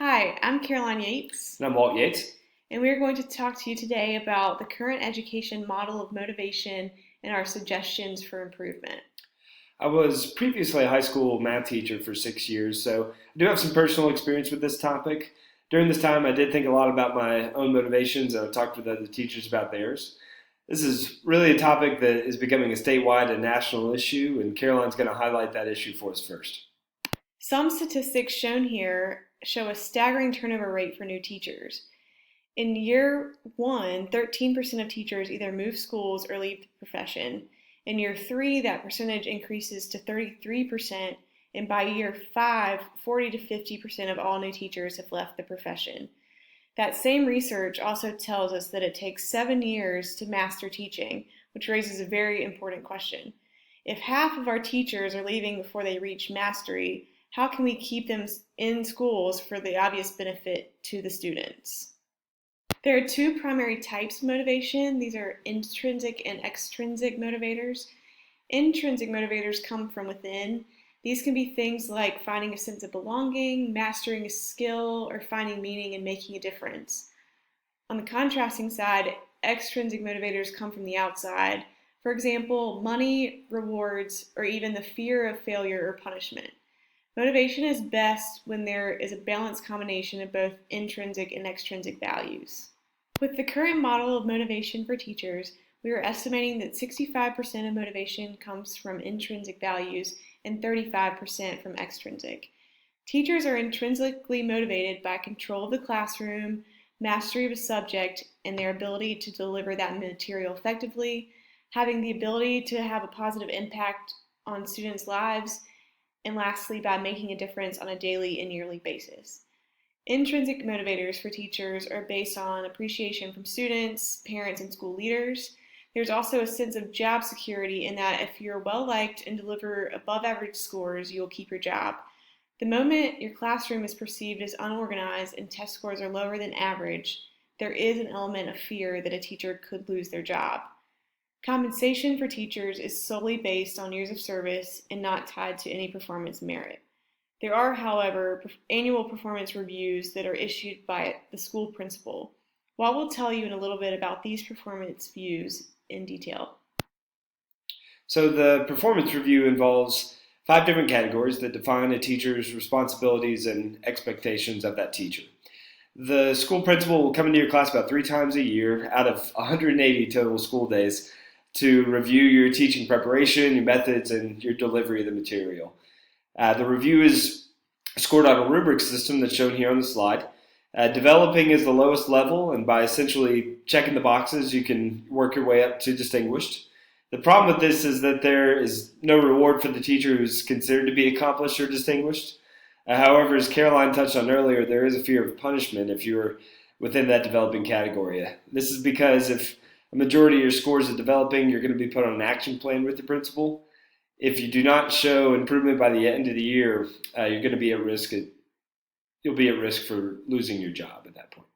Hi, I'm Caroline Yates, And I'm Walt Yates. and we're going to talk to you today about the current education model of motivation and our suggestions for improvement. I was previously a high school math teacher for 6 years, so I do have some personal experience with this topic. During this time, I did think a lot about my own motivations, and I talked with other teachers about theirs. This is really a topic that is becoming a statewide and national issue, and Caroline's going to highlight that issue for us first. Some statistics shown here show a staggering turnover rate for new teachers. In year one, 13% of teachers either move schools or leave the profession. In year three, that percentage increases to 33%, and by year five, 40 to 50% of all new teachers have left the profession. That same research also tells us that it takes 7 years to master teaching, which raises a very important question. If half of our teachers are leaving before they reach mastery, how can we keep them in schools for the obvious benefit to the students? There are two primary types of motivation. These are intrinsic and extrinsic motivators. Intrinsic motivators come from within. These can be things like finding a sense of belonging, mastering a skill, or finding meaning and making a difference. On the contrasting side, extrinsic motivators come from the outside. For example, money, rewards, or even the fear of failure or punishment. Motivation is best when there is a balanced combination of both intrinsic and extrinsic values. With the current model of motivation for teachers, we are estimating that 65% of motivation comes from intrinsic values and 35% from extrinsic. Teachers are intrinsically motivated by control of the classroom, mastery of a subject, and their ability to deliver that material effectively, having the ability to have a positive impact on students' lives, and lastly, by making a difference on a daily and yearly basis. Intrinsic motivators for teachers are based on appreciation from students, parents, and school leaders. There's also a sense of job security in that if you're well liked and deliver above average scores, you'll keep your job. The moment your classroom is perceived as unorganized and test scores are lower than average, there is an element of fear that a teacher could lose their job. Compensation for teachers is solely based on years of service and not tied to any performance merit. There are, however, annual performance reviews that are issued by the school principal. Walt will tell you in a little bit about these performance views in detail. So, the performance review involves 5 different categories that define a teacher's responsibilities and expectations of that teacher. The school principal will come into your class about 3 times a year out of 180 total school days to review your teaching preparation, your methods, and your delivery of the material. The review is scored on a rubric system that's shown here on the slide. Developing is the lowest level, and by essentially checking the boxes, you can work your way up to distinguished. The problem with this is that there is no reward for the teacher who's considered to be accomplished or distinguished. However, as Caroline touched on earlier, there is a fear of punishment if you're within that developing category. This is because if a majority of your scores are developing, you're going to be put on an action plan with the principal. If you do not show improvement by the end of the year, you're going to be at risk. You'll be at risk for losing your job at that point.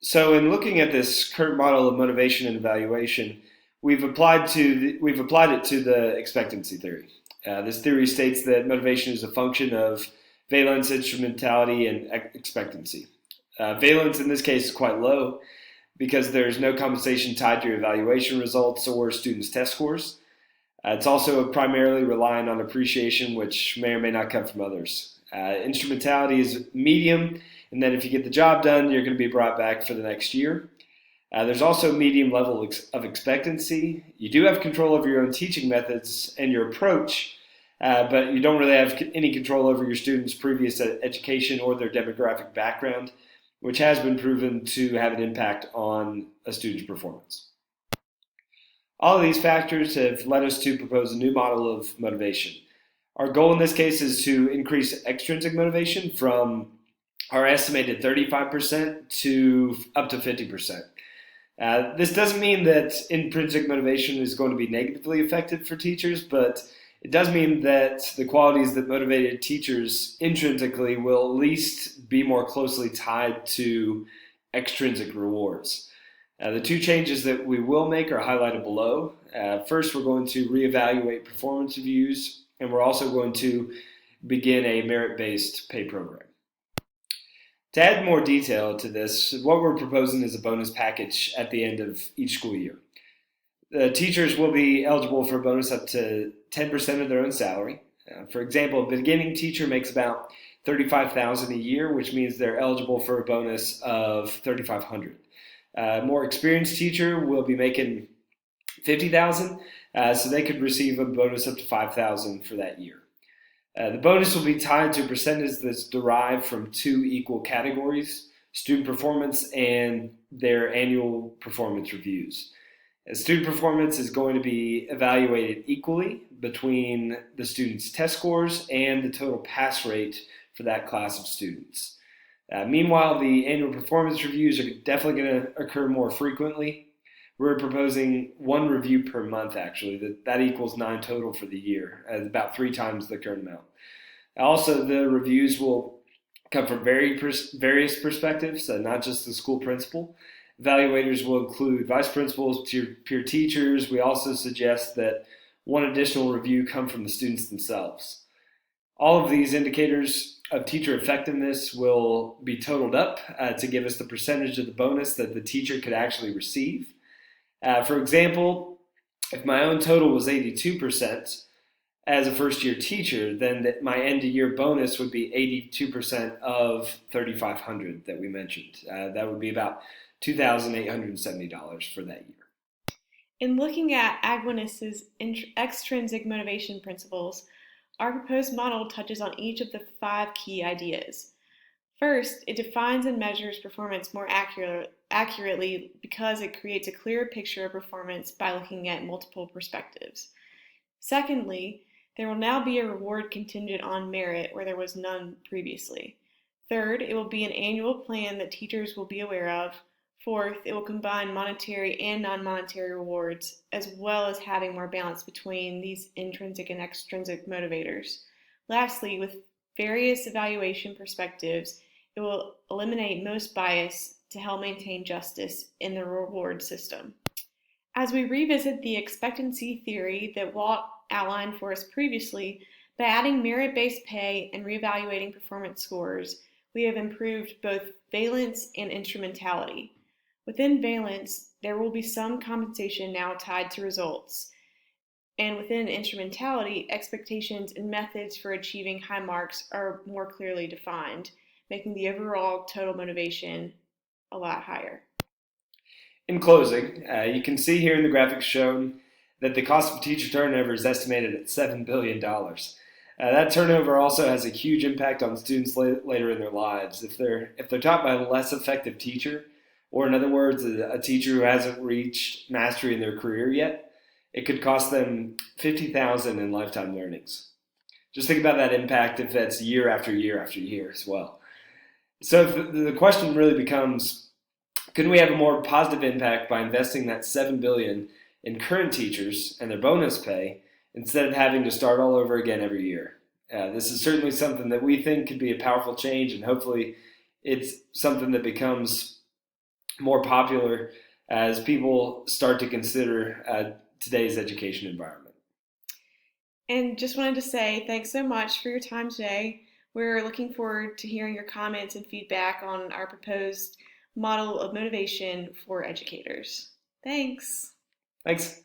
So, in looking at this current model of motivation and evaluation, we've applied it to the expectancy theory. This theory states that motivation is a function of valence, instrumentality, and expectancy. Valence in this case is quite low because there's no compensation tied to your evaluation results or students' test scores. It's also primarily relying on appreciation, which may or may not come from others. Instrumentality is medium, and then if you get the job done, you're going to be brought back for the next year. There's also medium level of expectancy. You do have control over your own teaching methods and your approach, but you don't really have any control over your students' previous education or their demographic background, which has been proven to have an impact on a student's performance. All of these factors have led us to propose a new model of motivation. Our goal in this case is to increase extrinsic motivation from our estimated 35% to up to 50%. This doesn't mean that intrinsic motivation is going to be negatively affected for teachers, but it does mean that the qualities that motivated teachers intrinsically will at least be more closely tied to extrinsic rewards. The two changes that we will make are highlighted below. First, we're going to reevaluate performance reviews, and we're also going to begin a merit-based pay program. To add more detail to this, what we're proposing is a bonus package at the end of each school year. The teachers will be eligible for a bonus up to 10% of their own salary. For example, a beginning teacher makes about $35,000 a year, which means they're eligible for a bonus of $3,500. A more experienced teacher will be making $50,000, so they could receive a bonus up to $5,000 for that year. The bonus will be tied to a percentage that's derived from two equal categories: student performance and their annual performance reviews. Student performance is going to be evaluated equally between the students' test scores and the total pass rate for that class of students. Meanwhile, the annual performance reviews are definitely going to occur more frequently. We're proposing one review per month, actually. That equals 9 total for the year, about 3 times the current amount. Also, the reviews will come from various perspectives, not just the school principal. Evaluators will include vice principals, peer teachers. We also suggest that one additional review come from the students themselves. All of these indicators of teacher effectiveness will be totaled up to give us the percentage of the bonus that the teacher could actually receive. For example, if my own total was 82% as a first-year teacher, then my end-of-year bonus would be 82% of $3,500 that we mentioned. That would be about $2,870 for that year. In looking at Agwinnis's extrinsic motivation principles, our proposed model touches on each of the 5 key ideas. First, it defines and measures performance more accurately because it creates a clearer picture of performance by looking at multiple perspectives. Secondly, there will now be a reward contingent on merit where there was none previously. Third, it will be an annual plan that teachers will be aware of. Fourth, it will combine monetary and non-monetary rewards, as well as having more balance between these intrinsic and extrinsic motivators. Lastly, with various evaluation perspectives, it will eliminate most bias to help maintain justice in the reward system. As we revisit the expectancy theory that Walt outlined for us previously, by adding merit-based pay and reevaluating performance scores, we have improved both valence and instrumentality. Within valence, there will be some compensation now tied to results. And within instrumentality, expectations and methods for achieving high marks are more clearly defined, making the overall total motivation a lot higher. In closing, you can see here in the graphics shown that the cost of teacher turnover is estimated at $7 billion. That turnover also has a huge impact on students later in their lives. If they're taught by a less effective teacher, or in other words, a teacher who hasn't reached mastery in their career yet, it could cost them $50,000 in lifetime learnings. Just think about that impact if that's year after year after year as well. So the question really becomes, can we have a more positive impact by investing that $7 billion in current teachers and their bonus pay instead of having to start all over again every year? This is certainly something that we think could be a powerful change, and hopefully it's something that becomes more popular as people start to consider today's education environment. And just wanted to say thanks so much for your time today. We're looking forward to hearing your comments and feedback on our proposed model of motivation for educators. Thanks. Thanks.